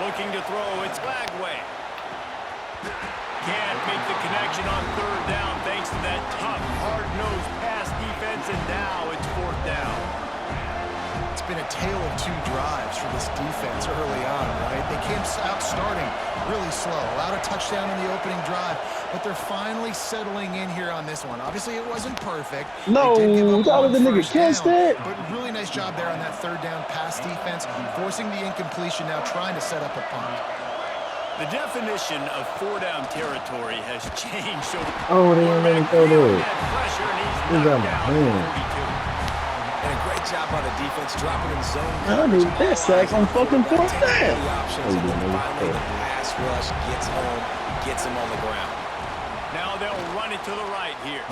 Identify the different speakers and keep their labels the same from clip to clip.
Speaker 1: Looking to throw, it's Lagway. Can't make the connection on third down thanks to that tough, hard-nosed pass defense, and now it's fourth down.
Speaker 2: It's been a tale of two drives for this defense early on, right? They came out starting really slow, allowed a touchdown in the opening drive, but they're finally settling in here on this one. Obviously, it wasn't perfect.
Speaker 3: No,
Speaker 2: they did give up
Speaker 3: that was
Speaker 2: one
Speaker 3: the nigga
Speaker 2: first
Speaker 3: catch
Speaker 2: down,
Speaker 3: that.
Speaker 2: but really nice job there on that third down pass defense, forcing the incompletion, now trying to set up a punt.
Speaker 1: The definition of four-down territory has changed. So
Speaker 4: Oh, they didn't let him throw there.
Speaker 1: pressure, and he's
Speaker 4: Who's
Speaker 1: knocked
Speaker 4: that,
Speaker 1: down
Speaker 4: man?
Speaker 1: at 42.
Speaker 5: And a great job by the defense dropping in zone.
Speaker 3: I need that sack on fucking fourth down.
Speaker 5: Finally, the pass rush gets home, gets him on the ground.
Speaker 1: Now they'll run it to the right here.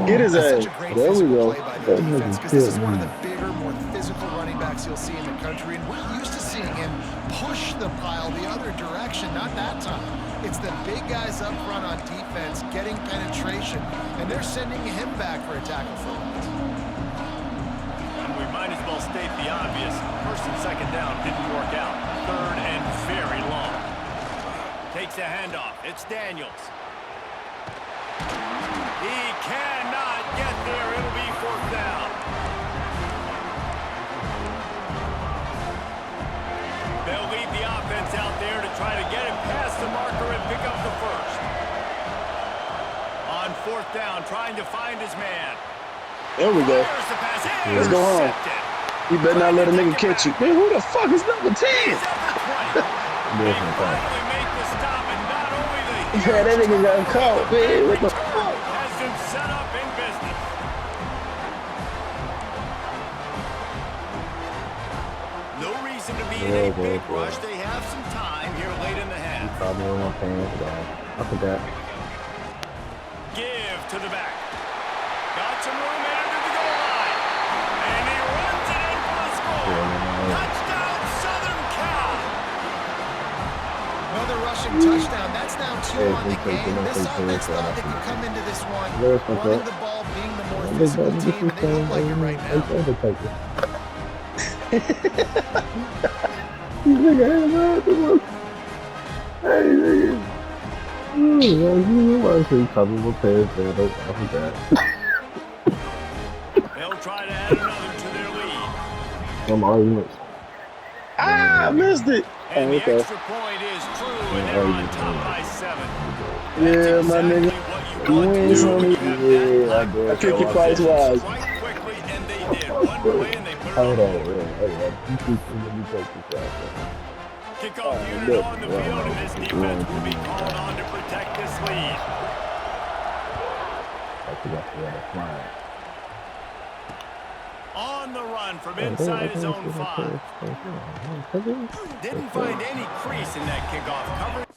Speaker 3: Get his
Speaker 2: That's
Speaker 3: ass.
Speaker 2: such a great
Speaker 3: There we
Speaker 2: physical
Speaker 3: go.
Speaker 2: play by the defense because this is one of the bigger, more physical running backs you'll see in the country, and we're used to seeing him push the pile the other direction, not that time. It's the big guys up front on defense getting penetration, and they're sending him back for a tackle for loss.
Speaker 1: And we might as well state the obvious. First and second down didn't work out. Third and very long. Takes a handoff. It's Daniels. He cannot get there. It'll be fourth down. They'll leave the offense out there to try to get it past the marker and pick up the first. On fourth down, trying to find his man.
Speaker 3: There we go.
Speaker 1: There's the pass.
Speaker 3: Let's go home.
Speaker 1: Intercepted.
Speaker 3: You better not let a nigga catch you. Man, who the fuck is number 10?
Speaker 1: He's up to 20. They finally make the stop, and not only the
Speaker 3: Yeah, that nigga got caught, man. What the fuck?
Speaker 1: has him set up in business. No reason to be in a big rush. They have some time here late in the half.
Speaker 4: Probably on my pants, but I forgot.
Speaker 1: Give to the back. Got some room under the goal line. And he runs it in for the score. Touchdown, Southern Cal.
Speaker 2: Another rushing touchdown. That's now two on the game. This offense thought they could come into this one running the ball, being the more physical team, and they look like it right now.
Speaker 4: You nigga, hey, nigga. You want to see couple of pairs there, I forgot.
Speaker 1: They'll try to add another to their lead.
Speaker 4: Some arguments.
Speaker 3: Ah, I missed it.
Speaker 1: And the
Speaker 3: Okay.
Speaker 1: extra point is true, and they're on top by 7.
Speaker 3: Yeah, my nigga.
Speaker 1: What you
Speaker 3: You
Speaker 1: want to
Speaker 3: ain't
Speaker 1: do
Speaker 3: so
Speaker 1: when you have that
Speaker 4: Yeah, I
Speaker 1: lead.
Speaker 4: did.
Speaker 3: I kick your price wise.
Speaker 1: Quite quickly, and they did. One play, and they put it
Speaker 4: Hold
Speaker 1: on.
Speaker 4: on, you keep let me take this out.
Speaker 1: Kickoff unit on the field, and this defense will be called on to protect this lead.
Speaker 4: I forgot the other flag.
Speaker 1: On the run from inside his own 5. Didn't find any crease in that kickoff coverage.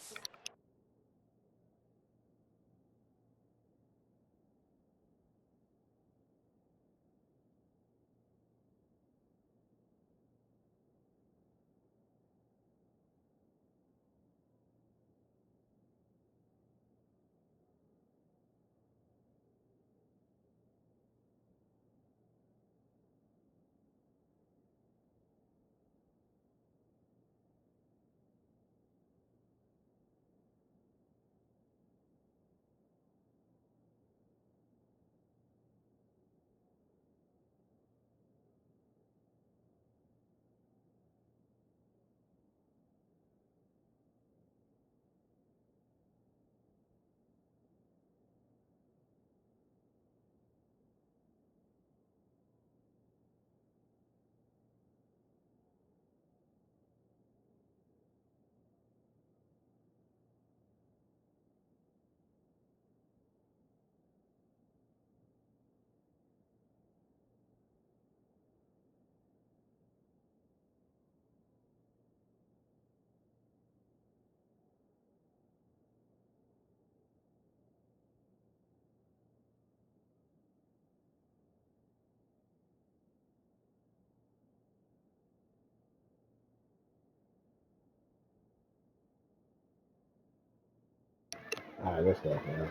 Speaker 4: Alright, let's go, man.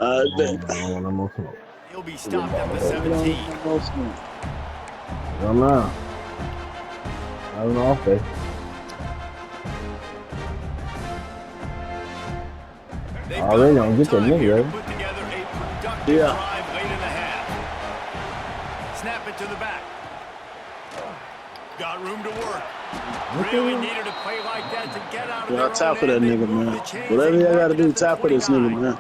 Speaker 3: I bet.
Speaker 4: I don't want no more smoke.
Speaker 1: He'll be stopped at the 17.
Speaker 4: Come on. Not an off day.
Speaker 1: They've
Speaker 4: Already
Speaker 1: got
Speaker 4: gonna get that
Speaker 1: time
Speaker 4: nigga,
Speaker 1: here to
Speaker 4: right?
Speaker 1: put together a productive
Speaker 3: Yeah.
Speaker 1: drive late in the half. Snap it to the back. Got room to work. Really needed to play like that to get out of
Speaker 3: Y'all
Speaker 1: their
Speaker 3: top
Speaker 1: own
Speaker 3: for that
Speaker 1: end. They
Speaker 3: nigga,
Speaker 1: moved
Speaker 3: man.
Speaker 1: the chains.
Speaker 3: Whatever
Speaker 1: They
Speaker 3: y'all
Speaker 1: marked
Speaker 3: gotta
Speaker 1: it
Speaker 3: do,
Speaker 1: at the
Speaker 3: top for this
Speaker 1: 29.
Speaker 3: nigga, man.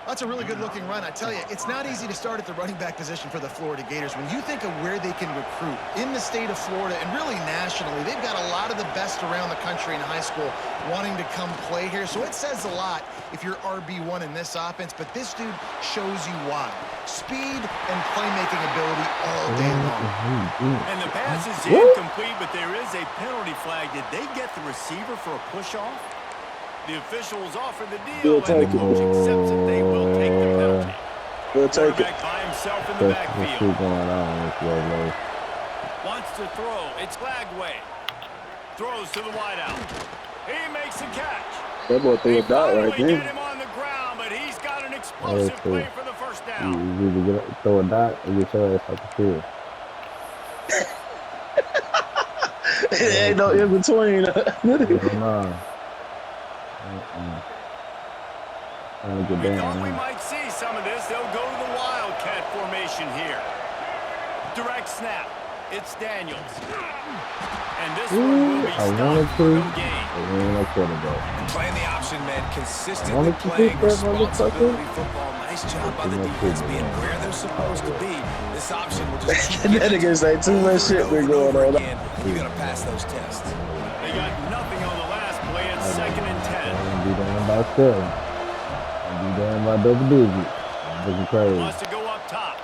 Speaker 2: That's a really good-looking run. I tell you, it's not easy to start at the running back position for the Florida Gators. When you think of where they can recruit in the state of Florida and really nationally, they've got a lot of the best around the country in high school wanting to come play here. So it says a lot if you're RB1 in this offense, but this dude shows you why. Speed and playmaking ability all day long.
Speaker 1: And the pass is incomplete, but there is a penalty flag. Did they get the receiver for a push-off? The officials offer the deal,
Speaker 3: We'll
Speaker 1: and the
Speaker 3: take it.
Speaker 1: coach accepts it. They will take the penalty.
Speaker 3: We'll take it.
Speaker 1: Quarterback by himself in the
Speaker 4: Let's keep
Speaker 1: backfield.
Speaker 4: going on this way, low.
Speaker 1: Wants to throw. It's Flagway. Throws to the wideout. He makes the catch.
Speaker 3: That boy threw
Speaker 1: They
Speaker 3: a dot
Speaker 1: finally
Speaker 3: right
Speaker 1: get
Speaker 3: there.
Speaker 1: him on the ground, but he's got an explosive
Speaker 4: cool.
Speaker 1: play for the first
Speaker 4: You
Speaker 1: down.
Speaker 4: either throw a dot or get your ass out the field.
Speaker 3: There ain't no in between.
Speaker 4: Hell nah. Trying to get
Speaker 1: We thought
Speaker 4: down.
Speaker 1: we might see some of this. They'll go to the Wildcat formation here. Direct snap. It's Daniels. And this one will be
Speaker 4: I wanted
Speaker 1: stopped
Speaker 4: to.
Speaker 1: for no gain.
Speaker 4: But we ain't no quarterback.
Speaker 5: Playing the option, man, consistently
Speaker 4: wanted to
Speaker 5: playing
Speaker 4: pick that
Speaker 5: responsibility
Speaker 4: motherfucker.
Speaker 5: football. Nice job by the
Speaker 4: No
Speaker 5: defense
Speaker 4: kidding,
Speaker 5: being
Speaker 4: man.
Speaker 5: where they're supposed to be. This option will just keep
Speaker 3: That nigga say too much shit been going on.
Speaker 5: again. You gotta pass those tests.
Speaker 1: They got nothing on the last play. It's 2nd and 10.
Speaker 4: I'm be down by 7. I'm be down by double digits. I'm looking crazy.
Speaker 1: Wants to go up top.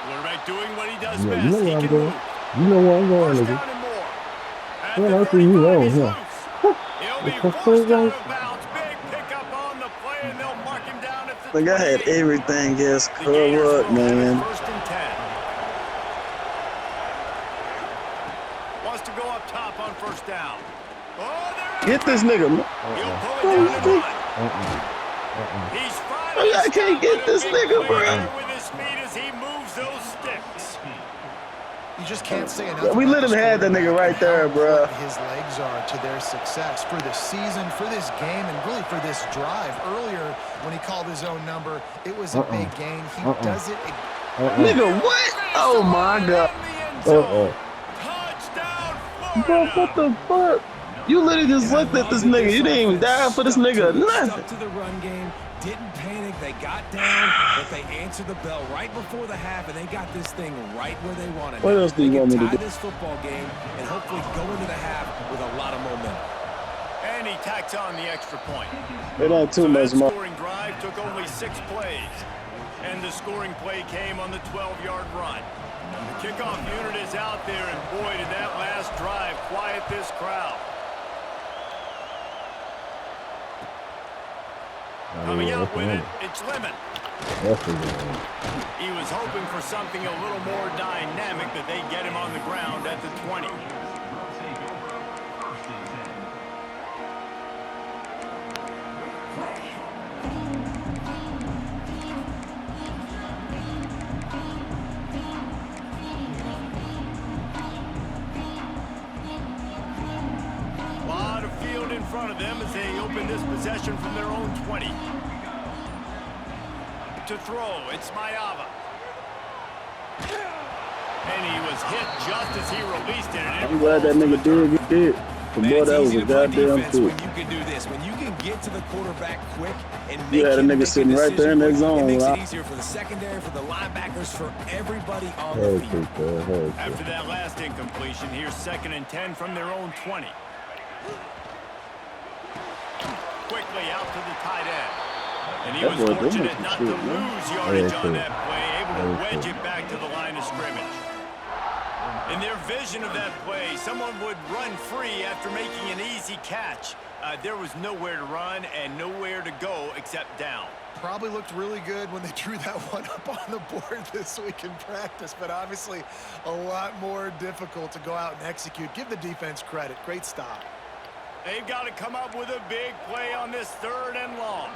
Speaker 1: Quarterback doing what he does
Speaker 4: Yeah,
Speaker 1: best.
Speaker 4: you know
Speaker 1: He
Speaker 4: where I'm
Speaker 1: can
Speaker 4: going.
Speaker 1: move.
Speaker 4: You know where I'm going,
Speaker 1: First
Speaker 4: nigga.
Speaker 1: down and more. At
Speaker 4: Man,
Speaker 1: the
Speaker 4: I see you
Speaker 1: 35,
Speaker 4: wrong
Speaker 1: he's
Speaker 4: here.
Speaker 1: loose. He'll be
Speaker 4: It's a
Speaker 1: forced
Speaker 4: full
Speaker 1: out
Speaker 4: right.
Speaker 1: of bounds. Big pickup on the play, and they'll mark him down at the
Speaker 3: Like I had
Speaker 1: 28.
Speaker 3: everything else
Speaker 1: The Gators
Speaker 3: covered,
Speaker 1: will have it
Speaker 3: man.
Speaker 1: 1st and 10. Wants to go up top on 1st down. Oh, there
Speaker 3: Get this nigga, man.
Speaker 1: He'll pull it down and run. He's finally
Speaker 3: I can't get
Speaker 1: stopped
Speaker 3: this
Speaker 1: with a big
Speaker 3: nigga,
Speaker 1: play
Speaker 3: bro.
Speaker 1: there with his speed as he moves those sticks.
Speaker 2: You just can't say enough.
Speaker 3: We
Speaker 2: about
Speaker 3: literally
Speaker 2: this
Speaker 3: had that nigga
Speaker 2: quarterback
Speaker 3: right
Speaker 2: and how
Speaker 3: there, bro.
Speaker 2: important his legs are to their success for this season, for this game, and really for this drive. Earlier, when he called his own number, it was a big gain. He does it.
Speaker 3: Nigga, what? Oh my god.
Speaker 1: Touchdown,
Speaker 3: Bro,
Speaker 1: Florida.
Speaker 3: what the fuck? You literally just looked at this nigga. You didn't even die for this nigga or nothing.
Speaker 5: Stuck to the run game, didn't panic. They got down, but they answered the bell right before the half, and they got this thing right where they wanted.
Speaker 3: What else do you
Speaker 5: They
Speaker 3: want
Speaker 5: can
Speaker 3: me to
Speaker 5: tie
Speaker 3: do?
Speaker 5: this football game and hopefully go into the half with a lot of momentum.
Speaker 1: And he tacks on the extra point.
Speaker 3: It ain't too
Speaker 1: So
Speaker 3: much
Speaker 1: that
Speaker 3: more.
Speaker 1: scoring drive took only 6 plays. And the scoring play came on the 12-yard run. The kickoff unit is out there, and boy, did that last drive quiet this crowd. Coming out with it, it's Lemon. He was hoping for something a little more dynamic, but they get him on the ground at the 20. Lot of field in front of them as they open this possession from their own 20. To throw, it's Mayava. And he was hit just as he released it. And
Speaker 3: I'm glad that nigga did get hit. But
Speaker 5: Man,
Speaker 3: boy,
Speaker 5: it's
Speaker 3: that was
Speaker 5: easy
Speaker 3: a
Speaker 5: to play
Speaker 3: goddamn
Speaker 5: defense
Speaker 3: coup.
Speaker 5: when you can do this. When you can get to the quarterback quick and make
Speaker 3: You had a
Speaker 5: him
Speaker 3: nigga
Speaker 5: make
Speaker 3: sitting right there in that
Speaker 5: decision quick,
Speaker 3: zone,
Speaker 5: It makes
Speaker 3: right?
Speaker 5: it easier for the secondary, for the linebackers, for everybody on the field.
Speaker 1: After that last incompletion, here's 2nd and 10 from their own 20. Quickly out to the tight end. And he
Speaker 3: That
Speaker 1: was
Speaker 3: boy doing
Speaker 1: fortunate
Speaker 3: some
Speaker 1: not
Speaker 3: shit,
Speaker 1: to
Speaker 3: man.
Speaker 1: lose yardage
Speaker 4: Very
Speaker 1: on
Speaker 4: cool.
Speaker 1: that play, able to
Speaker 4: Very
Speaker 1: wedge
Speaker 4: cool.
Speaker 1: it back to the line of scrimmage. In their vision of that play, someone would run free after making an easy catch. There was nowhere to run and nowhere to go except down.
Speaker 2: Probably looked really good when they drew that one up on the board this week in practice, but obviously a lot more difficult to go out and execute. Give the defense credit. Great stop.
Speaker 1: They've got to come up with a big play on this 3rd and long.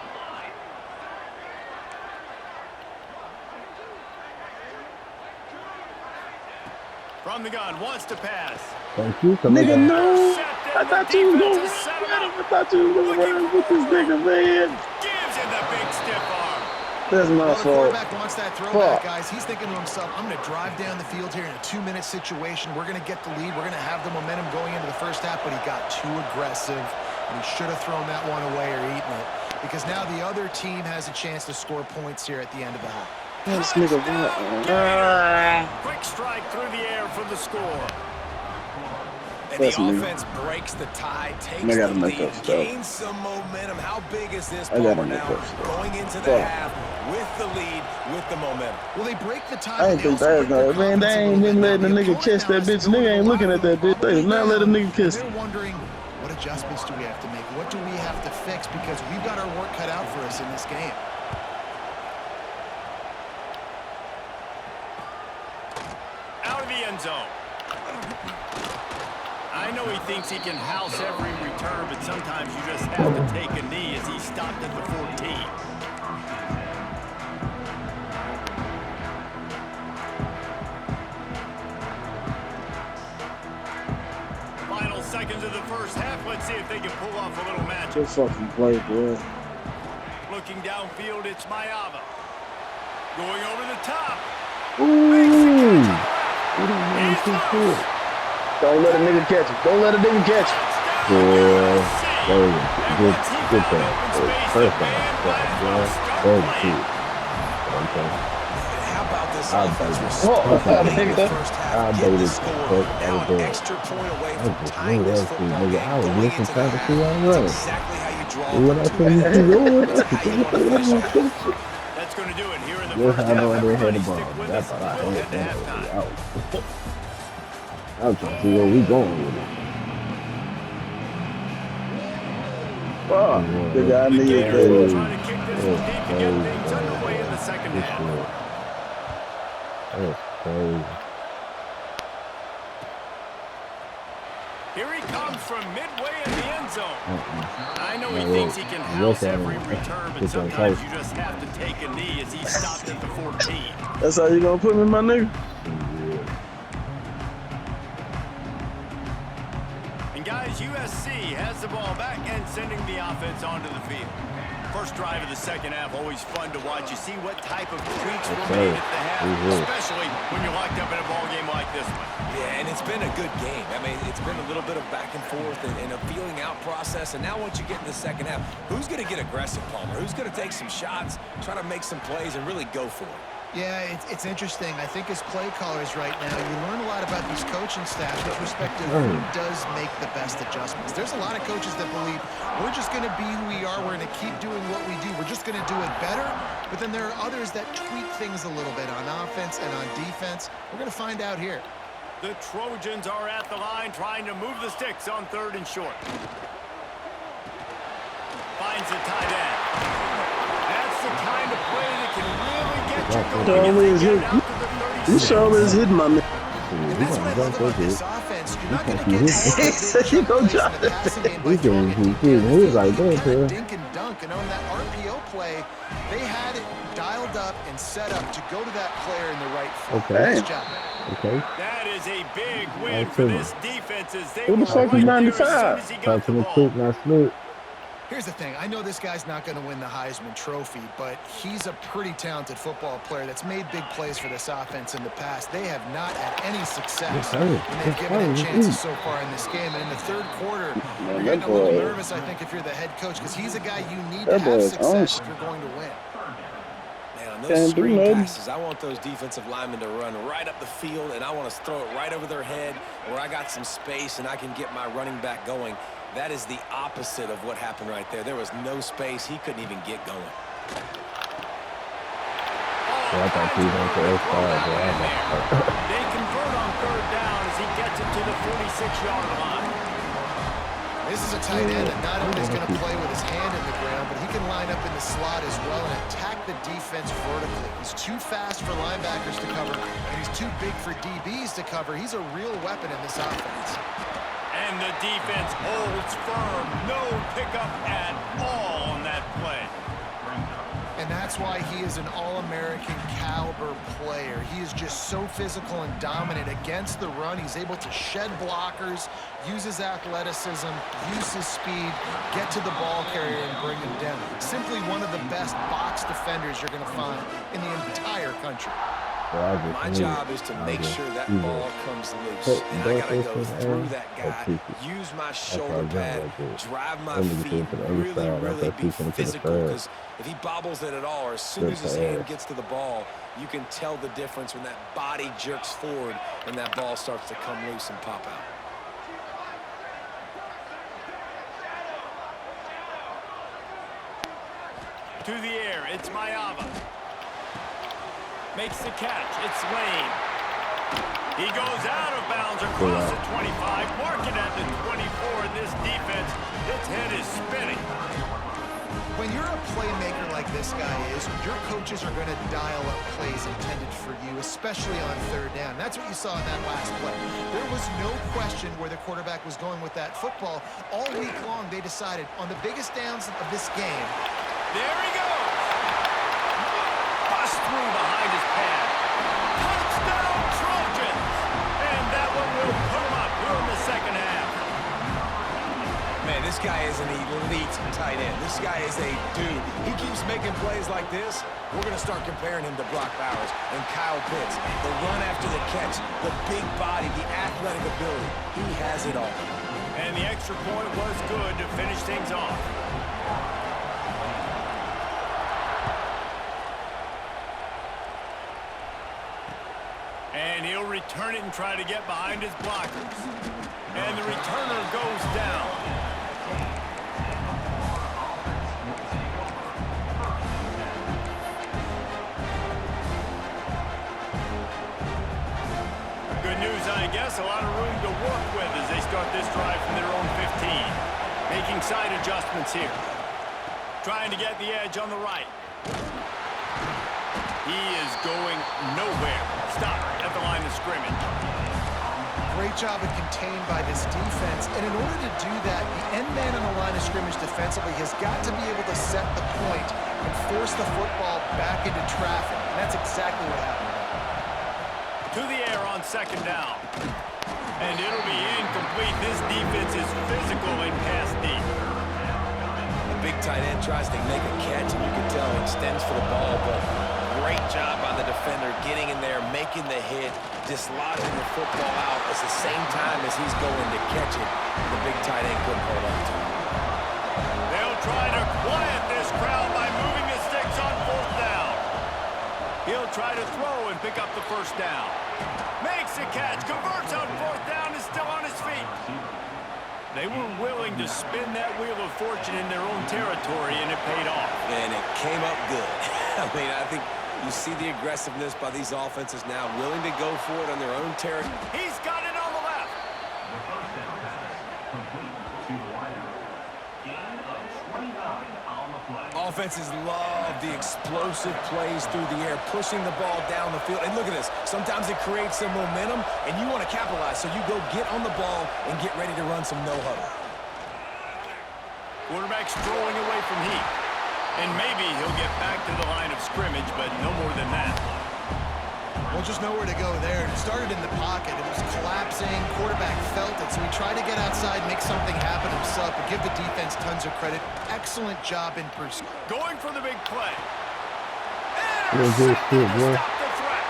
Speaker 1: From the gun, wants to pass.
Speaker 4: Thank you.
Speaker 3: Nigga, no.
Speaker 1: Intercepted.
Speaker 3: I thought you was going to run him. I thought you was going to run with this nigga, man.
Speaker 1: Gives him the big stiff arm.
Speaker 3: That's my
Speaker 2: Well, the
Speaker 3: fault.
Speaker 2: quarterback wants that throwback,
Speaker 3: Fuck.
Speaker 2: guys. He's thinking to himself, I'm going to drive down the field here in a 2-minute situation. We're going to get the lead. We're going to have the momentum going into the first half, but he got too aggressive, and he should have thrown that one away or eaten it, because now the other team has a chance to score points here at the end of the half.
Speaker 3: This nigga,
Speaker 1: Quick strike through the air for the score.
Speaker 5: And
Speaker 3: That's
Speaker 5: the
Speaker 3: me.
Speaker 5: offense breaks the tie, takes
Speaker 3: I gotta
Speaker 5: the
Speaker 3: make
Speaker 5: lead,
Speaker 3: up stuff.
Speaker 5: gains some momentum. How big is this,
Speaker 3: I gotta
Speaker 5: Palmer,
Speaker 3: make
Speaker 5: now?
Speaker 3: up stuff.
Speaker 5: Going into the
Speaker 3: Fuck.
Speaker 5: half with the lead, with the momentum.
Speaker 2: Well, they break the tie.
Speaker 3: I ain't
Speaker 2: but they
Speaker 3: think
Speaker 2: also
Speaker 3: that
Speaker 2: break their
Speaker 3: was man. They
Speaker 2: confidence a
Speaker 3: ain't
Speaker 2: little
Speaker 3: been
Speaker 2: bit.
Speaker 3: letting the
Speaker 2: Now,
Speaker 3: nigga
Speaker 2: opponent
Speaker 3: catch
Speaker 2: now
Speaker 3: that
Speaker 2: is
Speaker 3: bitch.
Speaker 2: throwing
Speaker 3: Nigga ain't
Speaker 2: the
Speaker 3: looking
Speaker 2: rock
Speaker 3: at that bitch. They
Speaker 2: probably
Speaker 3: not let a
Speaker 2: down.
Speaker 3: nigga kiss.
Speaker 2: They're wondering, what adjustments do we have to make? What do we have to fix? Because we've got our work cut out for us in this game.
Speaker 1: Out of the end zone. I know he thinks he can house every return, but sometimes you just have to take a knee as he stopped at the 14. Final seconds of the first half. Let's see if they can pull off a little magic.
Speaker 3: Good fucking play, boy.
Speaker 1: Looking downfield, it's Mayava. Going over the top.
Speaker 4: Ooh.
Speaker 3: Don't let a nigga catch it. Don't let a nigga catch it.
Speaker 4: Boy, that was a good pass. First down. That was cute. Okay.
Speaker 5: How about this
Speaker 4: I'll
Speaker 5: offense?
Speaker 4: take it.
Speaker 5: Responding in the
Speaker 3: I'll
Speaker 5: first half,
Speaker 4: I'll
Speaker 5: get
Speaker 4: take
Speaker 5: the
Speaker 4: it.
Speaker 5: score, now an
Speaker 4: I'll
Speaker 5: extra point away
Speaker 4: I
Speaker 5: from
Speaker 4: just
Speaker 5: tying
Speaker 4: knew
Speaker 5: this
Speaker 4: that
Speaker 5: football
Speaker 4: shit, nigga.
Speaker 5: game
Speaker 4: I was
Speaker 5: going
Speaker 4: looking
Speaker 5: into the
Speaker 4: trying to
Speaker 5: half.
Speaker 4: see how I'm
Speaker 5: That's
Speaker 4: running.
Speaker 5: exactly how you draw
Speaker 4: When
Speaker 5: up
Speaker 4: I
Speaker 5: to
Speaker 4: tell you
Speaker 5: it.
Speaker 4: to go,
Speaker 5: That's how you want to finish it.
Speaker 1: That's going to do it here in the
Speaker 4: yes,
Speaker 1: first
Speaker 4: I know
Speaker 1: half.
Speaker 4: I didn't hit
Speaker 1: Everybody
Speaker 4: the ball.
Speaker 1: stick with
Speaker 4: That's
Speaker 1: us.
Speaker 4: all I
Speaker 1: We'll
Speaker 4: had.
Speaker 1: head to halftime.
Speaker 4: I'm trying to see where we going with it.
Speaker 3: Fuck. Nigga, I
Speaker 1: The
Speaker 3: need
Speaker 1: Gators will
Speaker 3: that.
Speaker 1: try to kick this one deep to get things underway in the second half.
Speaker 4: That's crazy.
Speaker 1: Here he comes from midway in the end zone. I know he
Speaker 4: Yeah,
Speaker 1: thinks he can
Speaker 4: look
Speaker 1: house
Speaker 4: at
Speaker 1: every
Speaker 4: him.
Speaker 1: return, but
Speaker 4: Get that
Speaker 1: sometimes
Speaker 4: close.
Speaker 1: you just have to take a knee as he stopped at the 14.
Speaker 3: That's how you gonna put me, my nigga?
Speaker 1: And guys, USC has the ball back and sending the offense onto the field. First drive of the second half, always fun to watch. You see what type of tweaks were made at the half, especially when you're locked up in a ball game like this one.
Speaker 5: Yeah, and it's been a good game. I mean, it's been a little bit of back and forth and a feeling out process. And now once you get in the second half, who's going to get aggressive, Palmer? Who's going to take some shots, try to make some plays, and really go for it?
Speaker 2: Yeah, it's interesting. I think as play callers right now, you learn a lot about these coaching staffs with respect to who does make the best adjustments. There's a lot of coaches that believe we're just going to be who we are. We're going to keep doing what we do. We're just going to do it better. But then there are others that tweak things a little bit on offense and on defense. We're going to find out here.
Speaker 1: The Trojans are at the line trying to move the sticks on 3rd and short. Finds the tight end. That's the kind of play that can really get you going.
Speaker 3: You surely is hitting my nigga.
Speaker 2: And that's what I love about this offense. You're not going to get
Speaker 3: He said he gonna drop
Speaker 2: in the
Speaker 3: it.
Speaker 2: passing game by
Speaker 4: He
Speaker 2: throwing it
Speaker 4: can-
Speaker 2: deep.
Speaker 4: he was like,
Speaker 2: They
Speaker 4: go
Speaker 2: kinda
Speaker 4: for it.
Speaker 2: dink and dunk, and on that RPO play, they had it dialed up and set up to go to that player in the right foot.
Speaker 4: Okay.
Speaker 2: Nice job.
Speaker 4: Okay.
Speaker 1: That is a big win
Speaker 4: That's
Speaker 1: for
Speaker 4: it.
Speaker 1: this defense as they
Speaker 3: Who the
Speaker 1: were
Speaker 3: fuck is
Speaker 1: right there
Speaker 3: 95?
Speaker 1: as soon as he
Speaker 4: Talk
Speaker 1: got
Speaker 4: to
Speaker 1: the
Speaker 4: me
Speaker 1: ball.
Speaker 4: quick, not snoop.
Speaker 2: Here's the thing. I know this guy's not going to win the Heisman Trophy, but he's a pretty talented football player that's made big plays for this offense in the past. They have not had any success when they've given him chances so far in this game. And in the third quarter, you're getting a little nervous, I think, if you're the head coach, because he's a guy you need to have success if you're going to win.
Speaker 5: Man, on those
Speaker 3: Can't do
Speaker 5: screen
Speaker 3: nothing.
Speaker 5: passes, I want those defensive linemen to run right up the field, and I want to throw it right over their head where I got some space and I can get my running back going. That is the opposite of what happened right there. There was no space. He couldn't even get going.
Speaker 4: Yeah, I thought he was going to X5, bro.
Speaker 1: They convert on 3rd down as he gets it to the 46-yard line.
Speaker 2: This is a tight end that not only is going to play with his hand in the ground, but he can line up in the slot as well and attack the defense vertically. He's too fast for linebackers to cover, and he's too big for DBs to cover. He's a real weapon in this offense.
Speaker 1: And the defense holds firm. No pickup at all on that play.
Speaker 2: And that's That's why he is an All-American caliber player. He is just so physical and dominant against the run. He's able to shed blockers, use his athleticism, use his speed, get to the ball carrier and bring him down. Simply one of the best box defenders you're going to find in the entire country.
Speaker 5: My job is to make sure that ball comes loose. And I got to go through that guy, use my shoulder pad, drive my feet, really be physical. Because if he bobbles it at all, or as soon as his hand gets to the ball, you can tell the difference when that body jerks forward and that ball starts to come loose and pop out.
Speaker 1: To the air, it's Mayava. Makes the catch. It's Lane. He goes out of bounds across the 25, marking at the 24 in this defense. Its head is spinning.
Speaker 2: When you're a playmaker like this guy is, your coaches are going to dial up plays intended for you, especially on third down. That's what you saw in that last play. There was no question where the quarterback was going with that football. All week long, they decided on the biggest downs of this game.
Speaker 1: There he goes. Bust through behind his pad. Touchdown, Trojans. And that one will put him up here in the second half.
Speaker 5: Man, this guy is an elite tight end. This guy is a dude. He keeps making plays like this. We're going to start comparing him to Brock Bowers and Kyle Pitts. The run after the catch, the big body, the athletic ability. He has it all.
Speaker 1: And the extra point was good to finish things off. And he'll return it and try to get behind his blockers. And the returner goes down. Good news, I guess. A lot of room to work with as they start this drive from their own 15. Making side adjustments here. Trying to get the edge on the right. He is going nowhere. Stop at the line of scrimmage.
Speaker 2: Great job of contained by this defense. And in order to do that, the end man on the line of scrimmage defensively has got to be able to set the point and force the football back into traffic. And that's exactly what happened.
Speaker 1: To the air on second down. And it'll be incomplete. This defense is physical and pass deep.
Speaker 5: The big tight end tries to make a catch, and you can tell he extends for the ball, but great job by the defender getting in there, making the hit, dislodging the football out at the same time as he's going to catch it. And the big tight end couldn't hold on to it.
Speaker 1: They'll try to quiet this crowd by moving the sticks on fourth down. He'll try to throw and pick up the first down. Makes the catch, converts on fourth down, is still on his feet. They were willing to spin that wheel of fortune in their own territory, and it paid off.
Speaker 5: And it came up good. I mean, I think you see the aggressiveness by these offenses now, willing to go for it on their own territory.
Speaker 1: He's got it on the left.
Speaker 5: Offenses love the explosive plays through the air, pushing the ball down the field. And look at this. Sometimes it creates some momentum, and you want to capitalize. So you go get on the ball and get ready to run some no-huddle.
Speaker 1: Quarterback strolling away from heat. And maybe he'll get back to the line of scrimmage, but no more than that.
Speaker 2: Well, just nowhere to go there. It started in the pocket. It was collapsing. Quarterback felt it, so he tried to get outside, make something happen himself, but give the defense tons of credit. Excellent job in pursuit.
Speaker 1: Going for the big play.
Speaker 4: Good shit, boy.
Speaker 1: Stop the threat.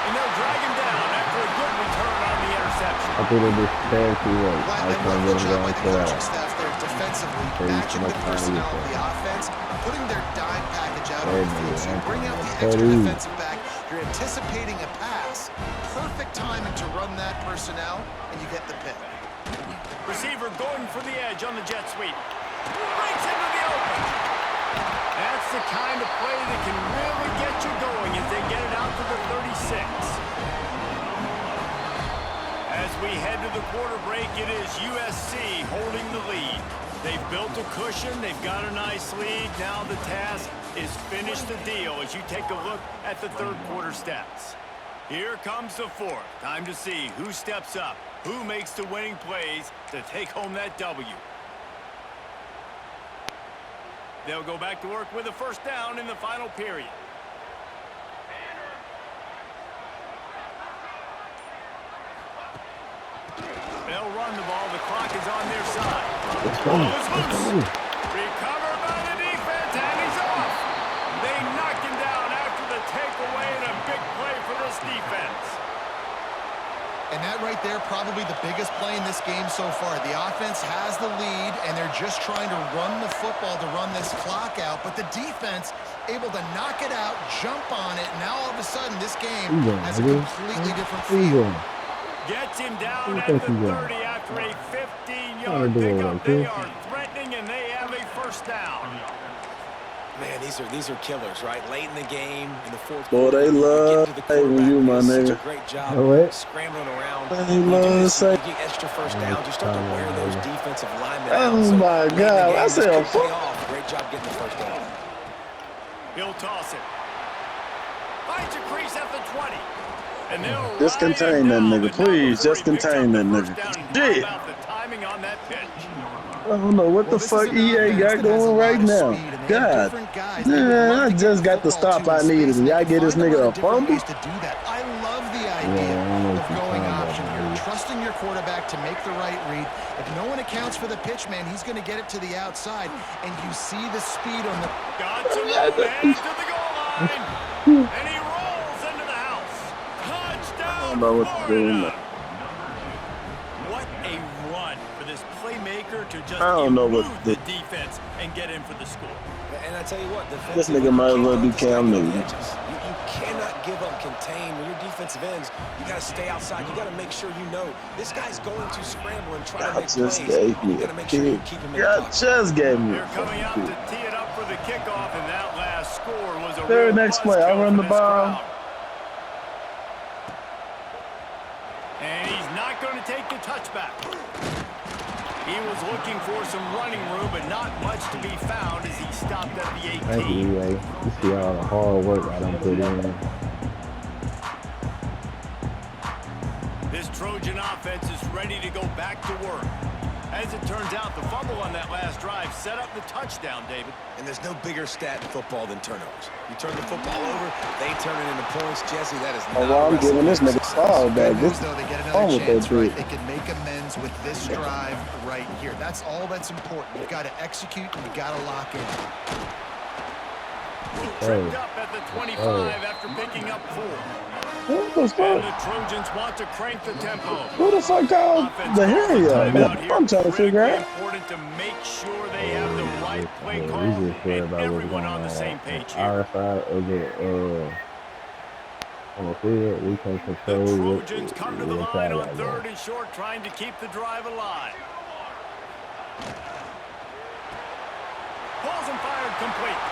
Speaker 1: And they'll drag him down after a good return on the interception.
Speaker 4: I think they just fancy one. I
Speaker 2: And
Speaker 4: can't
Speaker 2: good
Speaker 4: get them
Speaker 2: job by
Speaker 4: going
Speaker 2: the
Speaker 4: for
Speaker 2: coaching
Speaker 4: that.
Speaker 2: staff there defensively,
Speaker 4: They use
Speaker 2: matching
Speaker 4: too
Speaker 2: the
Speaker 4: much time
Speaker 2: personnel
Speaker 4: with
Speaker 2: of the offense, putting their dime package out
Speaker 4: Hey,
Speaker 2: on the field. So you
Speaker 4: man,
Speaker 2: bring out the
Speaker 4: that's
Speaker 2: extra
Speaker 4: easy.
Speaker 2: defensive back, you're anticipating a pass, perfect timing to run that personnel, and you get the pick.
Speaker 1: Receiver going for the edge on the jet sweep. Breaks into the open. That's the kind of play that can really get you going as they get it out to the 36. As we head to the quarter break, it is USC holding the lead. They've built a cushion. They've got a nice lead. Now the task is finish the deal as you take a look at the third quarter stats. Here comes the fourth. Time to see who steps up, who makes the winning plays to take home that W. They'll go back to work with a first down in the final period. They'll run the ball. The clock is on their side. Ball is loose. Recovered by the defense, and he's off. They knocked him down after the takeaway, and a big play for this defense.
Speaker 2: And that right there, probably the biggest play in this game so far. The offense has the lead, and they're just trying to run the football to run this clock out. But the defense able to knock it out, jump on it. Now all of a sudden, this game has a completely different feel.
Speaker 1: Gets him down at the 30 after a 15-yard pickup. They are threatening, and they have a first down.
Speaker 5: Man, these are killers, right? Late in the game, in the fourth
Speaker 3: Boy,
Speaker 5: quarter.
Speaker 3: they love saving you, my
Speaker 5: Such a
Speaker 3: nigga.
Speaker 5: great job scrambling around.
Speaker 3: They love saving.
Speaker 5: You get extra first down, just start to wear those defensive linemen out.
Speaker 3: Oh,
Speaker 5: So
Speaker 3: my
Speaker 5: late in the
Speaker 3: God.
Speaker 5: game,
Speaker 3: I
Speaker 5: this
Speaker 3: said,
Speaker 5: could pay
Speaker 3: fuck.
Speaker 5: off. Great job getting the first down.
Speaker 1: He'll toss it. Finds a crease at the 20. And they'll
Speaker 3: Just
Speaker 1: ride
Speaker 3: contain
Speaker 1: him
Speaker 3: that
Speaker 1: down,
Speaker 3: nigga,
Speaker 1: but not
Speaker 3: please.
Speaker 1: before
Speaker 3: Just
Speaker 1: he picks up
Speaker 3: contain
Speaker 1: the
Speaker 3: that
Speaker 1: first
Speaker 3: nigga.
Speaker 1: down. And
Speaker 3: Shit.
Speaker 1: how about the timing on that pitch?
Speaker 3: I don't know what the
Speaker 2: This is
Speaker 3: fuck
Speaker 2: an
Speaker 3: EA
Speaker 2: offense
Speaker 3: got
Speaker 2: that has a
Speaker 3: going
Speaker 2: lot
Speaker 3: right
Speaker 2: of
Speaker 3: now.
Speaker 2: speed, and they have
Speaker 3: God.
Speaker 2: different guys they would
Speaker 3: Man,
Speaker 2: love
Speaker 3: I
Speaker 2: to get
Speaker 3: just got the
Speaker 2: football
Speaker 3: stop
Speaker 2: to
Speaker 3: I
Speaker 2: in
Speaker 3: needed.
Speaker 2: space,
Speaker 3: And y'all
Speaker 2: and
Speaker 3: get
Speaker 2: they
Speaker 3: this
Speaker 2: find
Speaker 3: nigga a
Speaker 2: lot of different
Speaker 3: fumble?
Speaker 2: ways to do that. I love the idea of going option here, trusting your quarterback to make the right read. If no one accounts for the pitch, man, he's going to get it to the outside, and you see the speed on the...
Speaker 1: Got some room, headed to the goal line. And he rolls into the house. Touchdown,
Speaker 3: I don't know what to do.
Speaker 1: Florida. What a run for this playmaker to just
Speaker 3: I don't know what
Speaker 1: elude
Speaker 3: to
Speaker 1: the
Speaker 3: do.
Speaker 1: defense and get in for the score.
Speaker 5: And I tell you what,
Speaker 3: This nigga might as well be Cam Newton.
Speaker 5: You cannot give up contain when you're defensive ends. You got to stay outside. You got to make sure you know this guy's going to scramble and try to
Speaker 3: Y'all
Speaker 5: make
Speaker 3: just
Speaker 5: plays.
Speaker 3: gave
Speaker 5: You
Speaker 3: me
Speaker 5: got to
Speaker 3: a
Speaker 5: make sure you
Speaker 3: kick.
Speaker 5: keep him in the
Speaker 3: Y'all
Speaker 5: pocket.
Speaker 3: just gave me
Speaker 1: They're
Speaker 3: a
Speaker 1: coming out
Speaker 3: fucking
Speaker 1: to
Speaker 3: kick.
Speaker 1: tee it up for the kickoff, and that last score was a
Speaker 3: Very
Speaker 1: real
Speaker 3: next play, I
Speaker 1: buzzkill
Speaker 3: run
Speaker 1: for
Speaker 3: the
Speaker 1: this
Speaker 3: ball.
Speaker 1: crowd. And he's not going to take the touchback. He was looking for some running room, but not much to be found as he stopped at the 18.
Speaker 4: Thank you, EA. You see all the hard work I done put in.
Speaker 1: This Trojan offense is ready to go back to work. As it turns out, the fumble on that last drive set up the touchdown, David.
Speaker 5: And there's no bigger stat in football than turnovers. You turn the football over, they turn it into points. Jesse, that is not
Speaker 3: Oh, well, I'm
Speaker 5: a recipe
Speaker 3: giving this
Speaker 5: for
Speaker 3: nigga
Speaker 5: success.
Speaker 3: ball back.
Speaker 2: Good
Speaker 3: This
Speaker 2: news, though, they get
Speaker 3: wrong
Speaker 2: another
Speaker 3: with
Speaker 2: chance,
Speaker 3: that
Speaker 2: right?
Speaker 3: dude.
Speaker 2: They can make amends with this drive right here. That's all that's important. You've got to execute, and you've got to lock in.
Speaker 1: Tripped up at the 25 after picking up 4.
Speaker 3: What the
Speaker 1: And
Speaker 3: fuck?
Speaker 1: the Trojans want to crank the tempo.
Speaker 3: Who the fuck called
Speaker 1: Offense
Speaker 3: the
Speaker 1: calls a
Speaker 3: area?
Speaker 1: timeout here.
Speaker 3: I'm trying to figure
Speaker 1: Critically
Speaker 3: out.
Speaker 1: important to make sure they have the right play
Speaker 4: Yeah,
Speaker 1: call
Speaker 4: we just worried
Speaker 1: and
Speaker 4: about what's
Speaker 1: everyone
Speaker 4: going
Speaker 1: on the same page here.
Speaker 4: Our side of the on the field, we can
Speaker 1: The
Speaker 4: control what
Speaker 1: Trojans come to the
Speaker 4: inside
Speaker 1: line on
Speaker 4: right
Speaker 1: third
Speaker 4: now.
Speaker 1: and short, trying to keep the drive alive. Balls and fired complete.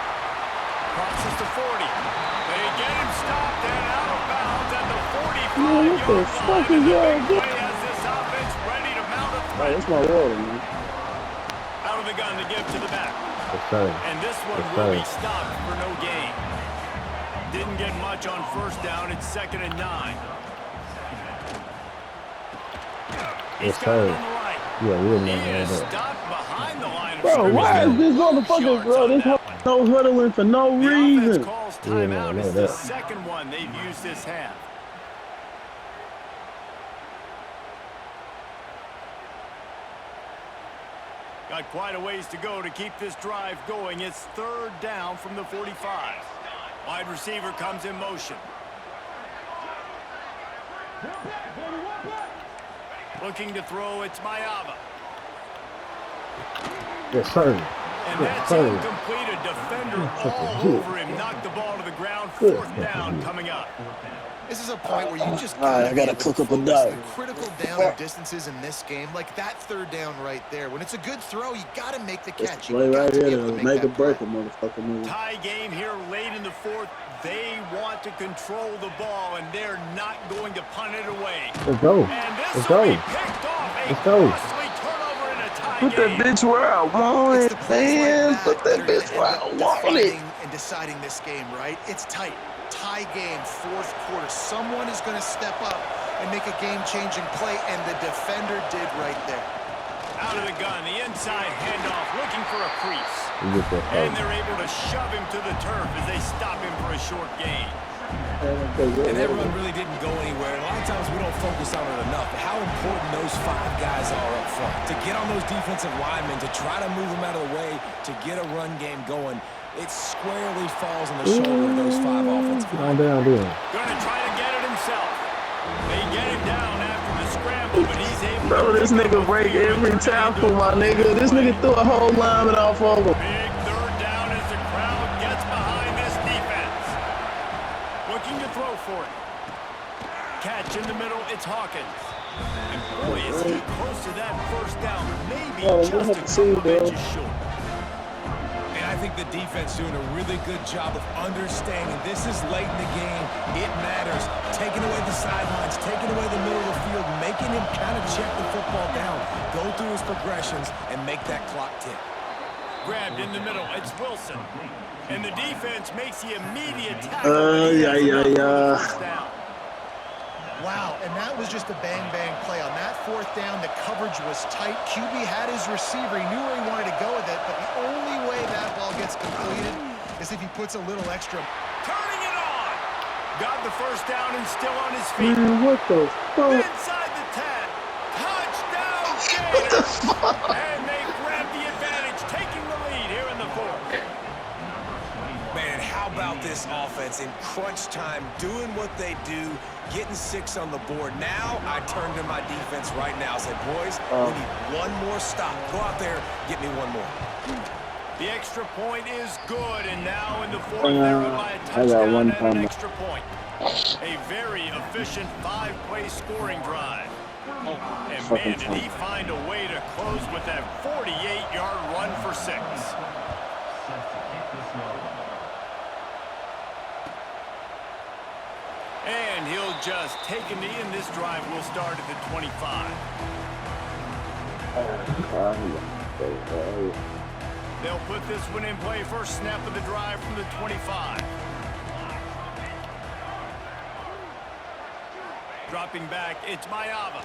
Speaker 1: Crosses to 40. They get him stopped and out of bounds at the 45-yard
Speaker 3: What the fuck
Speaker 1: line.
Speaker 3: is
Speaker 1: And the
Speaker 3: y'all
Speaker 1: big
Speaker 3: doing?
Speaker 1: play has this offense ready to mount a
Speaker 3: Oh,
Speaker 1: threat.
Speaker 3: that's my water, man.
Speaker 1: Out of the gun to give to the back.
Speaker 4: Yes, sir.
Speaker 1: And this one
Speaker 4: Yes,
Speaker 1: will
Speaker 4: sir.
Speaker 1: be stopped for no gain. Didn't get much on first down. It's 2nd and 9. He's
Speaker 4: Yes,
Speaker 1: got it
Speaker 4: sir.
Speaker 1: on the right.
Speaker 4: Yeah, we're
Speaker 1: He
Speaker 4: not
Speaker 1: is
Speaker 4: going to
Speaker 1: stopped behind the line of
Speaker 3: Bro,
Speaker 1: scrimmage.
Speaker 3: why is this
Speaker 1: Yards
Speaker 3: motherfucker, bro?
Speaker 1: on
Speaker 3: This
Speaker 1: that one.
Speaker 3: no huddling for no
Speaker 1: The offense
Speaker 3: reason.
Speaker 1: calls
Speaker 4: Yeah,
Speaker 1: timeout.
Speaker 4: no,
Speaker 1: It's
Speaker 4: that.
Speaker 1: the second one they've used this half. Got quite a ways to go to keep this drive going. It's 3rd down from the 45. Wide receiver comes in motion. Looking to throw, it's Mayava.
Speaker 4: Yes, sir.
Speaker 1: And
Speaker 4: Yes,
Speaker 1: that's
Speaker 4: sir.
Speaker 1: incomplete. A defender all
Speaker 4: good.
Speaker 1: over him. Knocked the ball to the ground.
Speaker 4: Good.
Speaker 1: 4th down coming up.
Speaker 2: This is a point where you just
Speaker 3: All right, I gotta
Speaker 2: be able
Speaker 3: cook
Speaker 2: to
Speaker 3: up a
Speaker 2: focus.
Speaker 3: diet.
Speaker 2: The critical down and distances in this game, like that 3rd down right there. When it's a good throw, you got to make the
Speaker 3: This
Speaker 2: catch.
Speaker 3: play
Speaker 2: You got
Speaker 3: right
Speaker 2: to be
Speaker 3: here
Speaker 2: able to
Speaker 3: to
Speaker 2: make
Speaker 3: make or
Speaker 2: that
Speaker 3: break a
Speaker 2: play.
Speaker 3: motherfucker move.
Speaker 1: Tie game here late in the 4th. They want to control the ball, and they're not going to punt it away.
Speaker 4: Let's go.
Speaker 1: And this
Speaker 4: Let's
Speaker 1: will
Speaker 4: go.
Speaker 1: be picked off. A
Speaker 4: Let's go.
Speaker 1: costly turnover in a tie
Speaker 3: Put that
Speaker 1: game.
Speaker 3: bitch where I want
Speaker 2: It's
Speaker 3: it,
Speaker 2: the plays
Speaker 3: man.
Speaker 2: like
Speaker 3: Put
Speaker 2: that
Speaker 3: that
Speaker 2: are gonna
Speaker 3: bitch where I
Speaker 2: end up
Speaker 3: want it.
Speaker 2: defining and deciding this game, right? It's tight. Tie game, 4th quarter. Someone is going to step up and make a game-changing play, and the defender did right there.
Speaker 1: Out of the gun, the inside handoff, looking for a crease.
Speaker 4: You get that
Speaker 1: And
Speaker 4: help.
Speaker 1: they're able to shove him to the turf as they stop him for a short gain.
Speaker 5: And that run really didn't go anywhere. A lot of times we don't focus on it enough, but how important those 5 guys are up front. To get on those defensive linemen, to try to move them out of the way, to get a run game going, it squarely falls on the shoulder of those 5 offensive
Speaker 4: Down,
Speaker 5: linemen.
Speaker 4: down, down.
Speaker 1: Gonna try to get it himself. They get him down after the scramble, but he's able
Speaker 3: Bro,
Speaker 1: to
Speaker 3: this
Speaker 1: pick up
Speaker 3: nigga
Speaker 1: a
Speaker 3: break
Speaker 1: field
Speaker 3: every
Speaker 1: return
Speaker 3: tackle,
Speaker 1: into
Speaker 3: my nigga. This nigga threw a whole lineman off of him.
Speaker 1: Big third down as the crowd gets behind this defense. Looking to throw for it. Catch in the middle, it's Hawkins. And boy, is he close to that first down. Maybe
Speaker 3: Oh,
Speaker 1: just
Speaker 3: we'll
Speaker 1: a
Speaker 3: have to see,
Speaker 1: couple
Speaker 3: bro.
Speaker 1: inches short.
Speaker 5: And I think the defense doing a really good job of understanding this is late in the game. It matters. Taking away the sidelines, taking away the middle of the field, making him kind of check the football down, go through his progressions, and make that clock tick.
Speaker 1: Grabbed in the middle, it's Wilson. And the defense makes the immediate tackle. but he has enough for the first down.
Speaker 2: Wow, and that was just a bang-bang play. On that 4th down, the coverage was tight. QB had his receiver. He knew where he wanted to go with it, but the only way that ball gets completed is if he puts a little extra.
Speaker 1: Turning it on. Got the first down and still on his feet.
Speaker 4: Man, what the fuck?
Speaker 1: Inside the 10. Touchdown, Gators. And they grab the advantage, taking the lead here in the 4th.
Speaker 5: Man, how about this offense in crunch time, doing what they do, getting 6 on the board. Now I turn to my defense right now. Say, boys, we need one more stop. Go out there, get me one more.
Speaker 1: The extra point is good, and now in the 4th, they're up by a
Speaker 4: I got
Speaker 1: touchdown
Speaker 4: one
Speaker 1: and an
Speaker 4: time.
Speaker 1: extra point. A very efficient 5-play scoring drive. And man, did he find a way to close with that 48-yard run for 6. And he'll just take a knee, and this drive will start at the 25. They'll put this one in play. First snap of the drive from the 25. Dropping back, it's Mayava.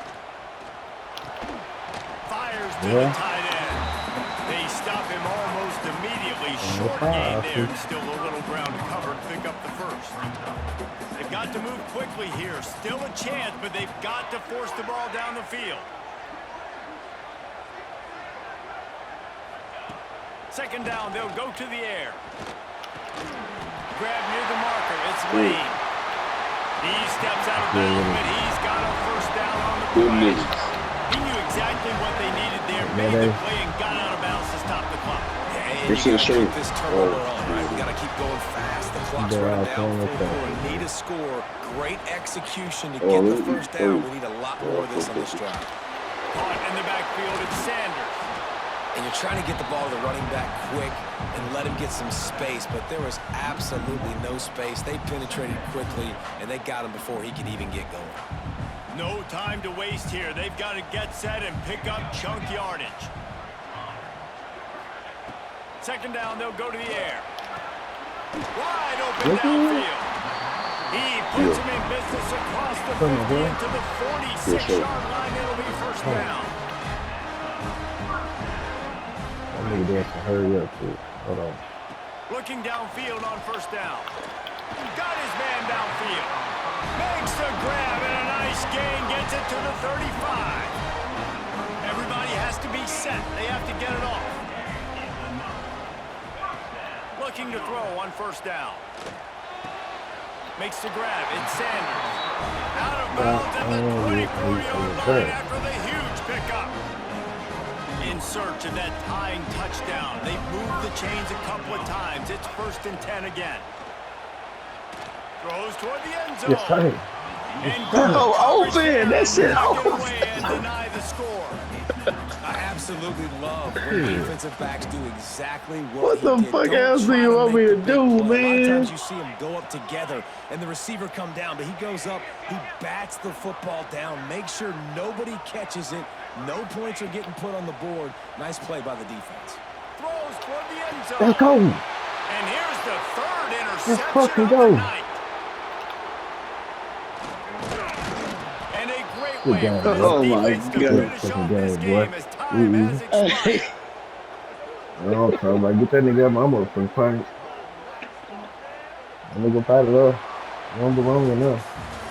Speaker 1: Fires to the tight end. They stop him almost immediately. Short gain there, and still a little ground covered. Pick up the first. They've got to move quickly here. Still a chance, but they've got to force the ball down the field. Second down, they'll go to the air. Grab near the marker, it's Lane. He steps out of bounds, but he's got a first down on the play. He knew exactly what they needed there, made the play, and got out of bounds to stop the clock.
Speaker 5: Yeah, and you gotta keep this turnover on, right? We gotta keep going fast. The clock's running down. We need a score. Great execution to get the first down. We need a lot more of this on this drive.
Speaker 1: Caught in the backfield, it's Sanders.
Speaker 5: And you're trying to get the ball to the running back quick and let him get some space, but there was absolutely no space. They penetrated quickly, and they got him before he could even get going.
Speaker 1: No time to waste here. They've got to get set and pick up chunk yardage. Second down, they'll go to the air. Wide open downfield. He puts him in business across the 50 into the 46-yard line. It'll be first down.
Speaker 4: Nigga there to hurry up, too. Hold on.
Speaker 1: Looking downfield on first down. Got his man downfield. Makes the grab and a nice gain. Gets it to the 35. Everybody has to be set. They have to get it off. Looking to throw on first down. Makes the grab. It's Sanders. Out of bounds at the 24-yard line after the huge pickup. In search of that tying touchdown. They've moved the chains a couple of times. It's 1st and 10 again. Throws toward the end zone.
Speaker 4: Yes, sir.
Speaker 3: Open! That shit
Speaker 1: Get
Speaker 3: open!
Speaker 1: away and deny the score.
Speaker 5: I absolutely love when defensive backs do exactly
Speaker 3: What
Speaker 5: he
Speaker 3: the
Speaker 5: did.
Speaker 3: fuck
Speaker 5: Don't
Speaker 3: else do
Speaker 5: try
Speaker 3: you want
Speaker 5: make
Speaker 3: me to
Speaker 5: the big
Speaker 3: do,
Speaker 5: play. A lot of
Speaker 3: man?
Speaker 5: times you see them go up together, and the receiver come down, but he goes up, he bats the football down, makes sure nobody catches it, no points are getting put on the board. Nice play by the defense.
Speaker 1: Throws toward the end zone.
Speaker 4: Let's go.
Speaker 1: And here's the third
Speaker 4: Let's
Speaker 1: interception
Speaker 4: fucking
Speaker 1: of
Speaker 4: go.
Speaker 1: the night. And a great way for this
Speaker 3: Oh my
Speaker 1: defense to
Speaker 3: God.
Speaker 1: finish off this
Speaker 4: Fucking game, boy.
Speaker 1: game as time has expired.
Speaker 4: I don't know, like, get that nigga out my motherfucking pint. That nigga fight it up. I don't belong enough.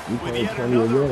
Speaker 4: You
Speaker 1: With
Speaker 4: playing
Speaker 1: yet
Speaker 4: 20
Speaker 1: another
Speaker 4: again.